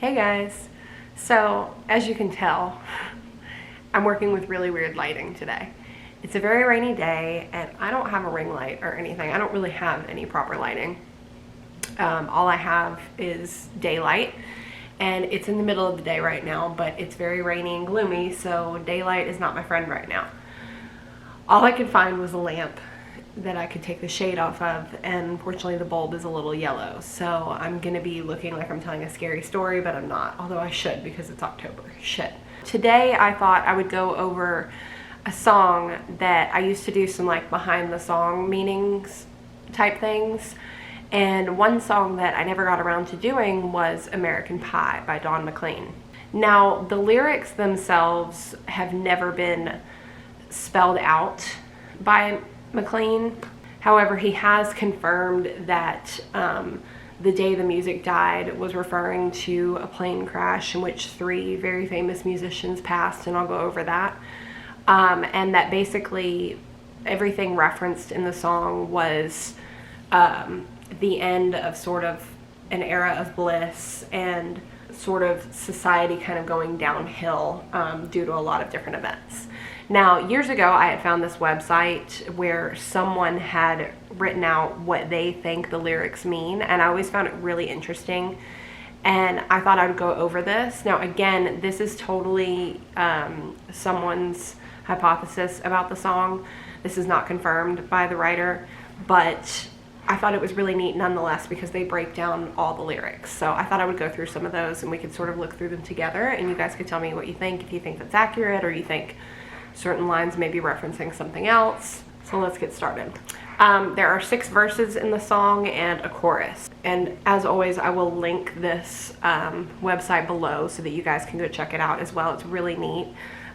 Hey guys, so as you can tell, I'm working with really weird lighting today. It's a very rainy day and I don't have a ring light or anything. I don't really have any proper lighting. All I have is daylight, and it's in the middle of the day right now, but it's very rainy and gloomy, so daylight is not my friend right now. All I could find was a lamp that I could take the shade off of, and unfortunately the bulb is a little yellow, so I'm gonna be looking like I'm telling a scary story, but I'm not, although I should because it's October. Shit. Today I thought I would go over a song that I used to do some like behind the song meanings type things, and one song that I never got around to doing was American Pie by Don McLean. Now the lyrics themselves have never been spelled out by McLean. However, he has confirmed that the day the music died was referring to a plane crash in which 3 very famous musicians passed, and I'll go over that. And that basically everything referenced in the song was the end of sort of an era of bliss and sort of society kind of going downhill due to a lot of different events. Now, years ago, I had found this website where someone had written out what they think the lyrics mean, and I always found it really interesting, and I thought I would go over this. Now, again, this is totally someone's hypothesis about the song. This is not confirmed by the writer, but I thought it was really neat nonetheless because they break down all the lyrics. So I thought I would go through some of those and we could sort of look through them together, and you guys could tell me what you think, if you think that's accurate or you think certain lines may be referencing something else. So let's get started. There are 6 verses in the song and a chorus. And as always, I will link this website below so that you guys can go check it out as well. It's really neat.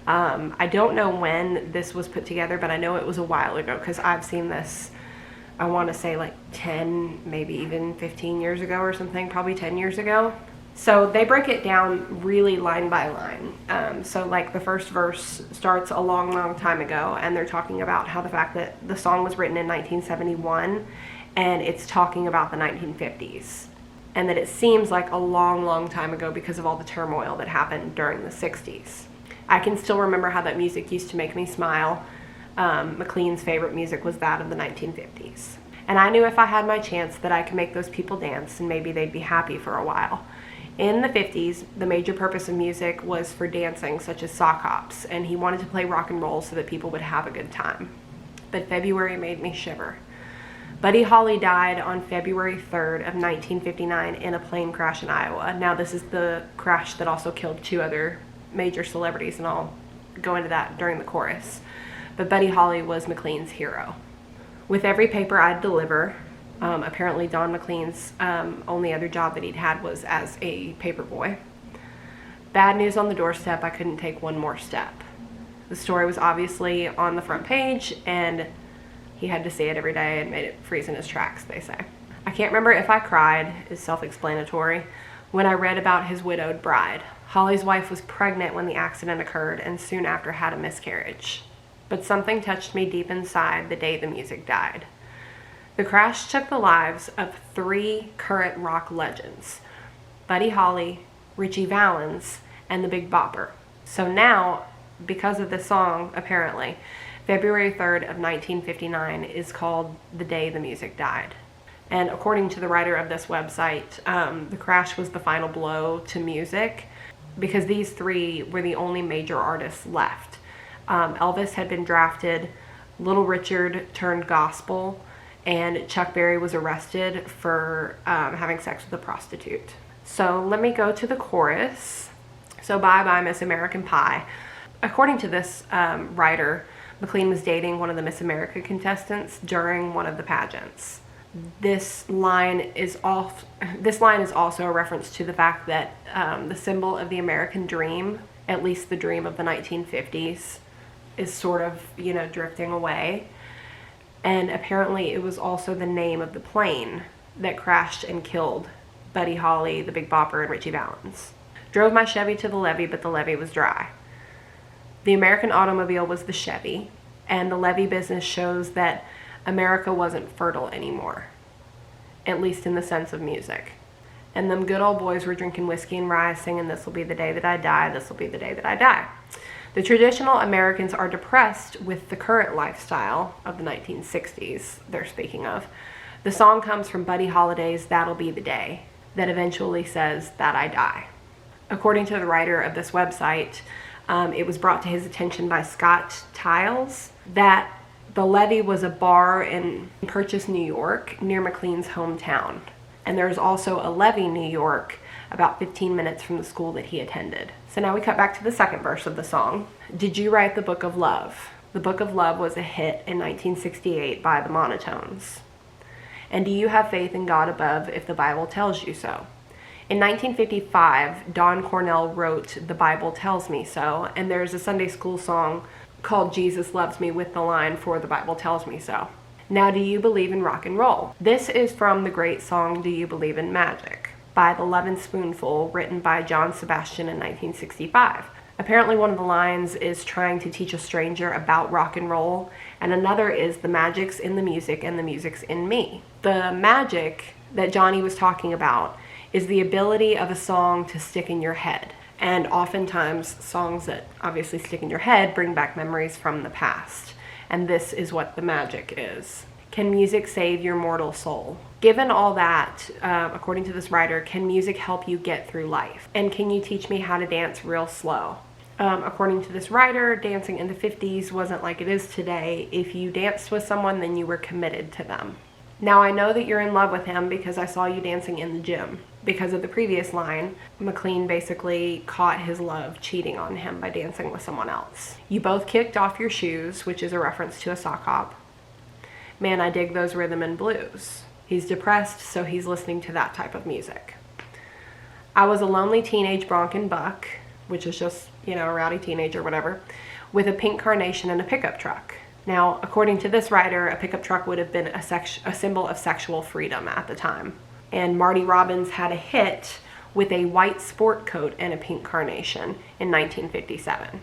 I don't know when this was put together, but I know it was a while ago because I've seen this, I want to say like 10, maybe even 15 years ago or something, probably 10 years ago. So they break it down really line by line. So like the first verse starts a long, long time ago, and they're talking about how the fact that the song was written in 1971 and it's talking about the 1950s. And that it seems like a long, long time ago because of all the turmoil that happened during the 60s. I can still remember how that music used to make me smile. McLean's favorite music was that of the 1950s. And I knew if I had my chance that I could make those people dance and maybe they'd be happy for a while. In the 50s, the major purpose of music was for dancing, such as sock hops, and he wanted to play rock and roll so that people would have a good time. But February made me shiver. Buddy Holly died on February 3rd of 1959 in a plane crash in Iowa. Now this is the crash that also killed 2 other major celebrities, and I'll go into that during the chorus. But Buddy Holly was McLean's hero. With every paper I'd deliver, apparently Don McLean's only other job that he'd had was as a paper boy. Bad news on the doorstep, I couldn't take one more step. The story was obviously on the front page, and he had to see it every day and made it freeze in his tracks, they say. I can't remember if I cried, is self-explanatory, when I read about his widowed bride. Holly's wife was pregnant when the accident occurred and soon after had a miscarriage. But something touched me deep inside the day the music died. The crash took the lives of 3 current rock legends: Buddy Holly, Ritchie Valens, and the Big Bopper. So now, because of this song, apparently, February 3rd of 1959 is called the day the music died. And according to the writer of this website, the crash was the final blow to music because these 3 were the only major artists left. Elvis had been drafted, Little Richard turned gospel, and Chuck Berry was arrested for having sex with a prostitute. So let me go to the chorus. So bye bye Miss American Pie. According to this writer, McLean was dating one of the Miss America contestants during one of the pageants. This line is also a reference to the fact that the symbol of the American dream, at least the dream of the 1950s, is sort of, drifting away. And apparently it was also the name of the plane that crashed and killed Buddy Holly, the Big Bopper, and Ritchie Valens. Drove my Chevy to the levee, but the levee was dry. The American automobile was the Chevy, and the levee business shows that America wasn't fertile anymore, at least in the sense of music. And them good old boys were drinking whiskey and rye, singing, "This will be the day that I die, this will be the day that I die." The traditional Americans are depressed with the current lifestyle of the 1960s they're speaking of. The song comes from Buddy Holliday's "That'll Be the Day," that eventually says that I die. According to the writer of this website, it was brought to his attention by Scott Tiles that the Levee was a bar in Purchase, New York, near McLean's hometown. And there's also a Levee, New York, about 15 minutes from the school that he attended. So now we cut back to the second verse of the song. "Did you write the Book of Love?" The Book of Love was a hit in 1968 by the Monotones. "And do you have faith in God above if the Bible tells you so?" In 1955, Don Cornell wrote "The Bible Tells Me So," and there's a Sunday school song called "Jesus Loves Me" with the line for "The Bible Tells Me So." Now, do you believe in rock and roll? This is from the great song "Do You Believe in Magic" by the Lovin' Spoonful, written by John Sebastian in 1965. Apparently one of the lines is trying to teach a stranger about rock and roll, and another is "the magic's in the music and the music's in me." The magic that Johnny was talking about is the ability of a song to stick in your head. And oftentimes songs that obviously stick in your head bring back memories from the past. And this is what the magic is. Can music save your mortal soul? Given all that, according to this writer, can music help you get through life? And can you teach me how to dance real slow? According to this writer, dancing in the 50s wasn't like it is today. If you danced with someone, then you were committed to them. Now, I know that you're in love with him because I saw you dancing in the gym. Because of the previous line, McLean basically caught his love cheating on him by dancing with someone else. You both kicked off your shoes, which is a reference to a sock hop. Man, I dig those rhythm and blues. He's depressed, so he's listening to that type of music. I was a lonely teenage bronc buck, which is just, a rowdy teenager, whatever, with a pink carnation and a pickup truck. Now, according to this writer, a pickup truck would have been a symbol of sexual freedom at the time. And Marty Robbins had a hit with a white sport coat and a pink carnation in 1957.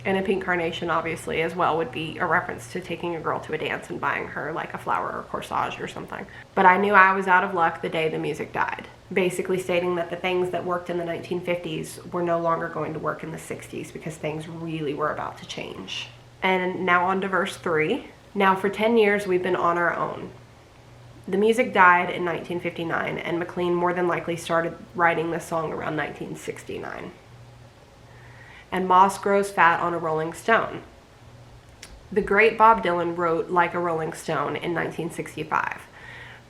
And a pink carnation, obviously, as well, would be a reference to taking a girl to a dance and buying her like a flower or corsage or something. But I knew I was out of luck the day the music died, basically stating that the things that worked in the 1950s were no longer going to work in the 60s because things really were about to change. And now on to verse 3. Now for 10 years we've been on our own. The music died in 1959, and McLean more than likely started writing this song around 1969. And moss grows fat on a rolling stone. The great Bob Dylan wrote "Like a Rolling Stone" in 1965.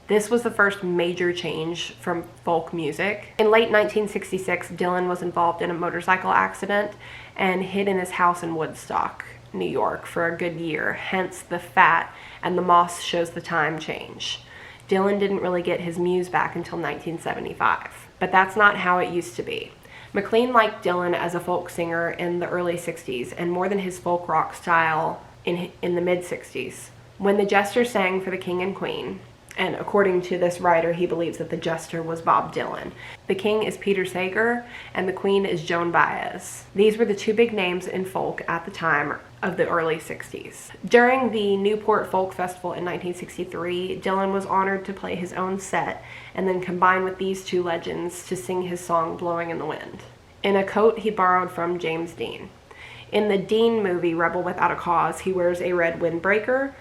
This was the first major change from folk music. In late 1966, Dylan was involved in a motorcycle accident and hid in his house in Woodstock, New York, for a good year, hence the fat and the moss shows the time change. Dylan didn't really get his muse back until 1975, but that's not how it used to be. McLean liked Dylan as a folk singer in the early 60s and more than his folk rock style in the mid-60s. When the Jester sang for the King and Queen, and according to this writer, he believes that the Jester was Bob Dylan. The King is Peter Sager, and the Queen is Joan Baez. These were the two big names in folk at the time of the early 60s. During the Newport Folk Festival in 1963, Dylan was honored to play his own set and then combine with these two legends to sing his song "Blowing in the Wind," in a coat he borrowed from James Dean. In the Dean movie Rebel Without a Cause, he wears a red windbreaker.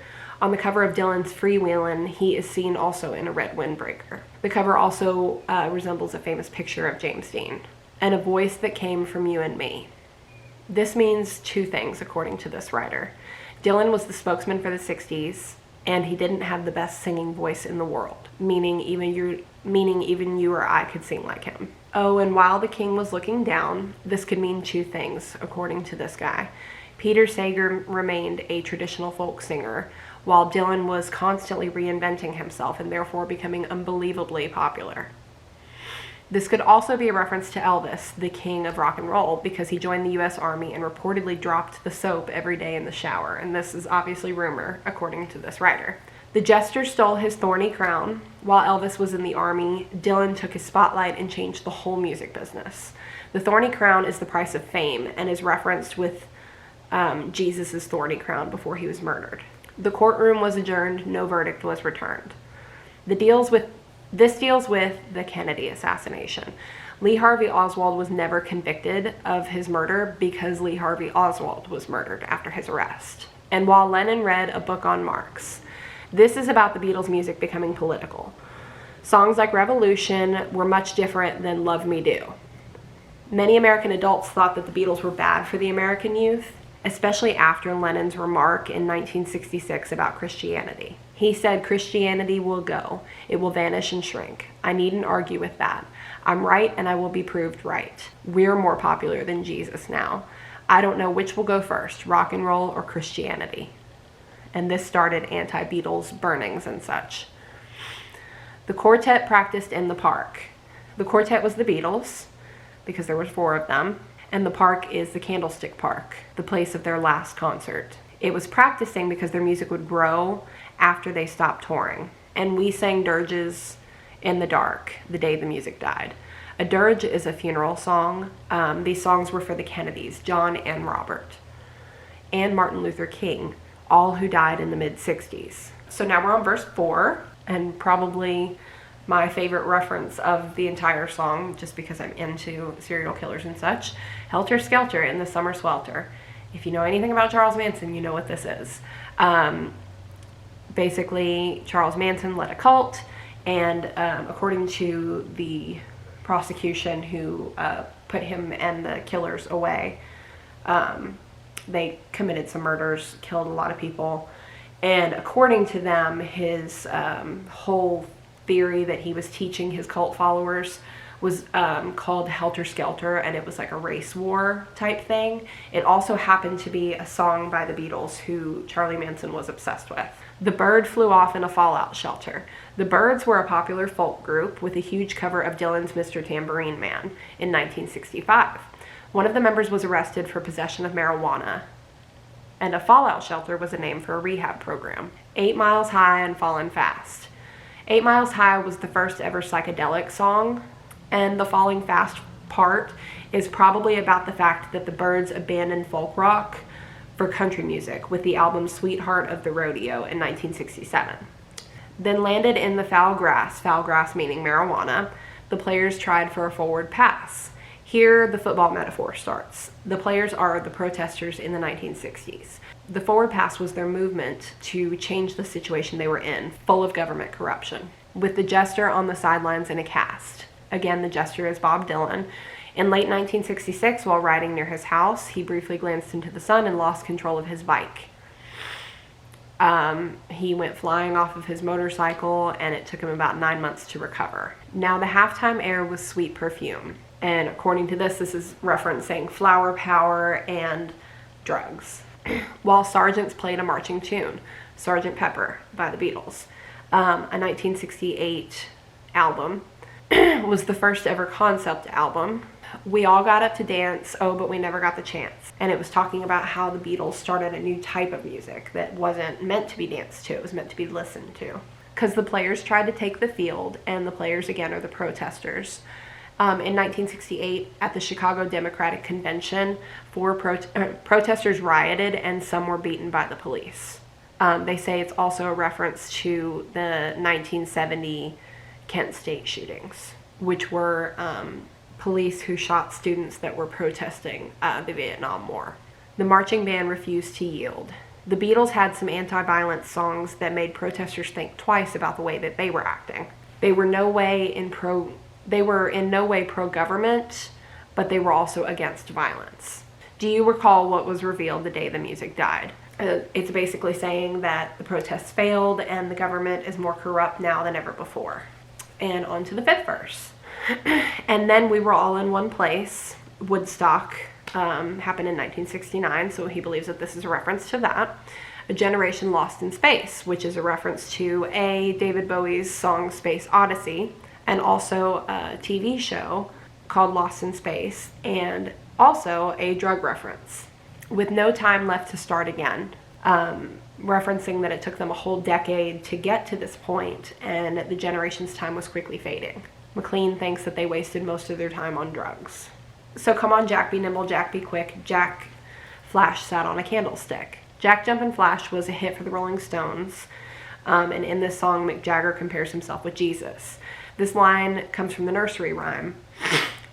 On the cover of Dylan's "Freewheelin'," he is seen also in a red windbreaker. The cover also resembles a famous picture of James Dean. And "a voice that came from you and me." This means two things, according to this writer. Dylan was the spokesman for the 60s, and he didn't have the best singing voice in the world, meaning even you or I could sing like him. Oh, and while the king was looking down, this could mean two things, according to this guy. Peter Sager remained a traditional folk singer, while Dylan was constantly reinventing himself and therefore becoming unbelievably popular. This could also be a reference to Elvis, the king of rock and roll, because he joined the U.S. Army and reportedly dropped the soap every day in the shower, and this is obviously rumor, according to this writer. The Jester stole his thorny crown. While Elvis was in the Army, Dylan took his spotlight and changed the whole music business. The thorny crown is the price of fame and is referenced with Jesus' thorny crown before he was murdered. The courtroom was adjourned, no verdict was returned. The deals with This deals with the Kennedy assassination. Lee Harvey Oswald was never convicted of his murder because Lee Harvey Oswald was murdered after his arrest. And while Lennon read a book on Marx, this is about the Beatles' music becoming political. Songs like Revolution were much different than Love Me Do. Many American adults thought that the Beatles were bad for the American youth, especially after Lennon's remark in 1966 about Christianity. He said, "Christianity will go. It will vanish and shrink. I needn't argue with that. I'm right and I will be proved right. We're more popular than Jesus now. I don't know which will go first, rock and roll or Christianity." And this started anti-Beatles burnings and such. The quartet practiced in the park. The quartet was the Beatles, because there were 4 of them, and the park is the Candlestick Park, the place of their last concert. It was practicing because their music would grow after they stopped touring. And we sang dirges in the dark the day the music died. A dirge is a funeral song. These songs were for the Kennedys, John and Robert, and Martin Luther King, all who died in the mid-60s. So now we're on verse 4, and probably my favorite reference of the entire song, just because I'm into serial killers and such. Helter Skelter in the Summer Swelter. If you know anything about Charles Manson, you know what this is. Basically, Charles Manson led a cult, and according to the prosecution who put him and the killers away, they committed some murders, killed a lot of people, and according to them, his whole theory that he was teaching his cult followers was called Helter Skelter, and it was like a race war type thing. It also happened to be a song by the Beatles, who Charlie Manson was obsessed with. The Bird Flew Off in a Fallout Shelter. The Byrds were a popular folk group with a huge cover of Dylan's Mr. Tambourine Man in 1965. One of the members was arrested for possession of marijuana, and a fallout shelter was a name for a rehab program. 8 Miles High and Fallin' Fast. 8 Miles High was the first ever psychedelic song, and the Falling Fast part is probably about the fact that the Byrds abandoned folk rock for country music with the album Sweetheart of the Rodeo in 1967. Then landed in the foul grass meaning marijuana. The players tried for a forward pass. Here the football metaphor starts. The players are the protesters in the 1960s. The forward pass was their movement to change the situation they were in, full of government corruption, with the jester on the sidelines in a cast. Again, the jester is Bob Dylan. In late 1966, while riding near his house, he briefly glanced into the sun and lost control of his bike. He went flying off of his motorcycle, and it took him about 9 months to recover. Now, the halftime air was Sweet Perfume. And according to this is referencing flower power and drugs. While sergeants played a marching tune, Sgt. Pepper by the Beatles. A 1968 album. Was the first ever concept album. We All Got Up to Dance, Oh But We Never Got the Chance. And it was talking about how the Beatles started a new type of music that wasn't meant to be danced to, it was meant to be listened to. Because the players tried to take the field, and the players again are the protesters. In 1968, at the Chicago Democratic Convention, 4 protesters rioted and some were beaten by the police. They say it's also a reference to the 1970 Kent State shootings, which were police who shot students that were protesting the Vietnam War. The marching band refused to yield. The Beatles had some anti-violence songs that made protesters think twice about the way that they were acting. They were in no way pro-government, but they were also against violence. Do you recall what was revealed the day the music died? It's basically saying that the protests failed and the government is more corrupt now than ever before. And on to the 5th verse. And then we were all in one place. Woodstock happened in 1969, so he believes that this is a reference to that. A Generation Lost in Space, which is a reference to David Bowie's song Space Odyssey, and also a TV show called Lost in Space, and also a drug reference, with no time left to start again, referencing that it took them a whole decade to get to this point, and the generation's time was quickly fading. McLean thinks that they wasted most of their time on drugs. So come on, Jack, be nimble, Jack, be quick. Jack Flash sat on a candlestick. Jack Jumpin' Flash was a hit for the Rolling Stones. And in this song, Mick Jagger compares himself with Jesus. This line comes from the nursery rhyme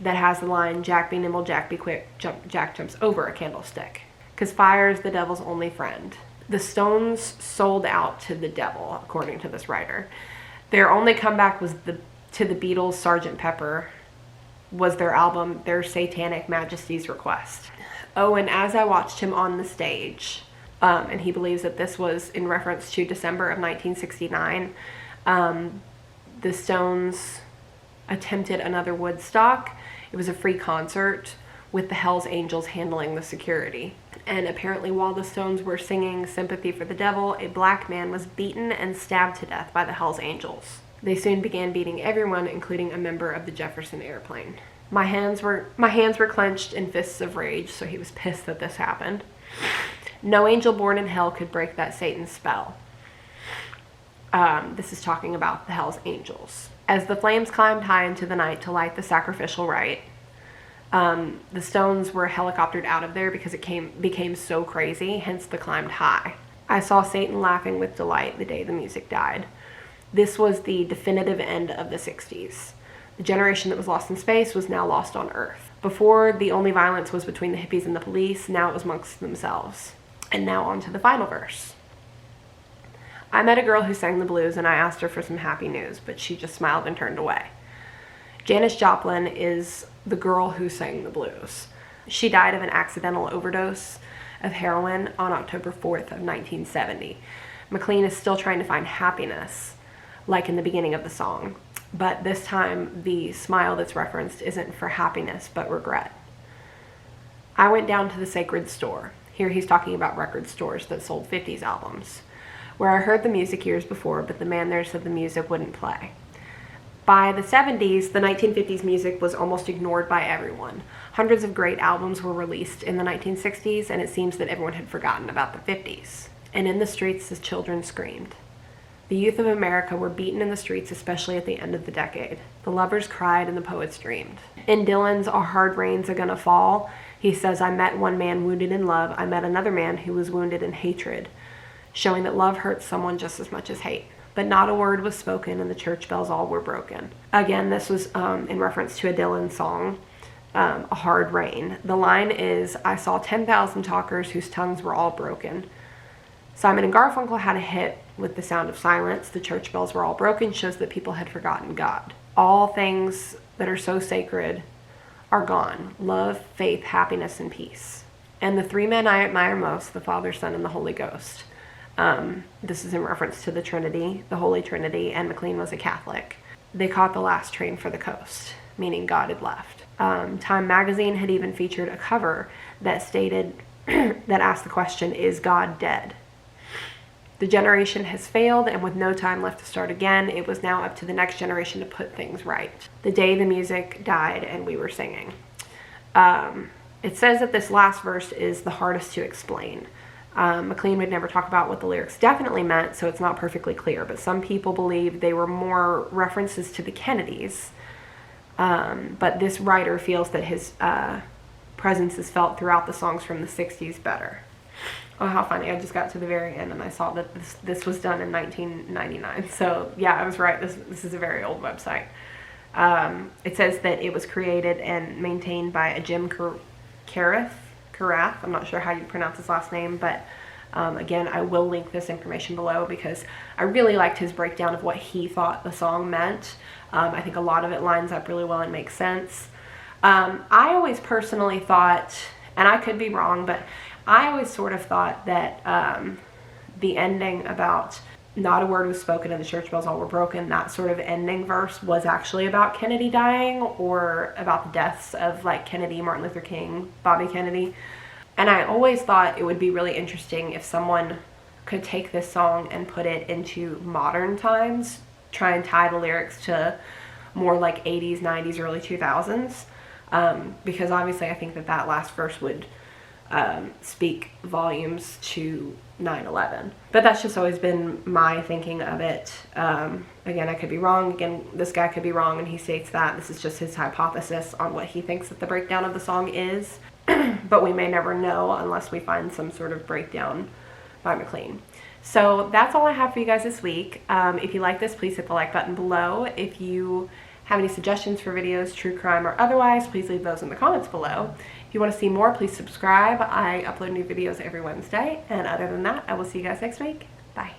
that has the line, Jack be nimble, Jack be quick, Jack jumps over a candlestick. Because fire is the devil's only friend. The Stones sold out to the devil, according to this writer. Their only comeback was to the Beatles' Sgt. Pepper was their album, Their Satanic Majesty's Request. Oh, and as I watched him on the stage, and he believes that this was in reference to December of 1969, the Stones attempted another Woodstock. It was a free concert with the Hells Angels handling the security. And apparently while the Stones were singing Sympathy for the Devil, a black man was beaten and stabbed to death by the Hells Angels. They soon began beating everyone, including a member of the Jefferson Airplane. My hands were clenched in fists of rage, so he was pissed that this happened. No angel born in hell could break that Satan's spell. This is talking about the Hells Angels. As the flames climbed high into the night to light the sacrificial rite, the Stones were helicoptered out of there because it became so crazy, hence the climbed high. I saw Satan laughing with delight the day the music died. This was the definitive end of the 60s. The generation that was lost in space was now lost on Earth. Before, the only violence was between the hippies and the police. Now it was amongst themselves. And now on to the final verse. I met a girl who sang the blues and I asked her for some happy news, but she just smiled and turned away. Janis Joplin is the girl who sang the blues. She died of an accidental overdose of heroin on October 4th of 1970. McLean is still trying to find happiness, like in the beginning of the song. But this time, the smile that's referenced isn't for happiness, but regret. I went down to the sacred store. Here he's talking about record stores that sold 50s albums, where I heard the music years before, but the man there said the music wouldn't play. By the 70s, the 1950s music was almost ignored by everyone. Hundreds of great albums were released in the 1960s, and it seems that everyone had forgotten about the 50s. And in the streets, the children screamed. The youth of America were beaten in the streets, especially at the end of the decade. The lovers cried and the poets dreamed. In Dylan's A Hard Rain's A Gonna Fall, he says, I met one man wounded in love. I met another man who was wounded in hatred, showing that love hurts someone just as much as hate. But not a word was spoken and the church bells all were broken. Again, this was in reference to a Dylan song, A Hard Rain. The line is, I saw 10,000 talkers whose tongues were all broken. Simon and Garfunkel had a hit with The Sound of Silence. The church bells were all broken shows that people had forgotten God. All things that are so sacred are gone. Love, faith, happiness, and peace. And the three men I admire most, the Father, Son, and the Holy Ghost. This is in reference to the Trinity, the Holy Trinity, and McLean was a Catholic. They caught the last train for the coast, meaning God had left. Time magazine had even featured a cover that stated, that asked the question, is God dead? The generation has failed, and with no time left to start again, it was now up to the next generation to put things right. The day the music died and we were singing. It says that this last verse is the hardest to explain. McLean would never talk about what the lyrics definitely meant, so it's not perfectly clear, but some people believe they were more references to the Kennedys. But this writer feels that his presence is felt throughout the songs from the 60s better. Oh, how funny. I just got to the very end and I saw that this was done in 1999. So yeah, I was right. This is a very old website. It says that it was created and maintained by a Jim Carath. I'm not sure how you pronounce his last name, but again, I will link this information below because I really liked his breakdown of what he thought the song meant. I think a lot of it lines up really well and makes sense. I always personally thought, and I could be wrong, but I always sort of thought that the ending about not a word was spoken and the church bells all were broken, that sort of ending verse was actually about Kennedy dying or about the deaths of like Kennedy, Martin Luther King, Bobby Kennedy. And I always thought it would be really interesting if someone could take this song and put it into modern times, try and tie the lyrics to more like 80s, 90s, early 2000s. Because obviously I think that last verse would speak volumes to 9/11. But that's just always been my thinking of it. Again, I could be wrong. Again, this guy could be wrong and he states that. This is just his hypothesis on what he thinks that the breakdown of the song is. But we may never know unless we find some sort of breakdown by McLean. So that's all I have for you guys this week. If you like this, please hit the like button below. If you have any suggestions for videos, true crime or otherwise, please leave those in the comments below. If you want to see more, please subscribe. I upload new videos every Wednesday. And other than that, I will see you guys next week. Bye.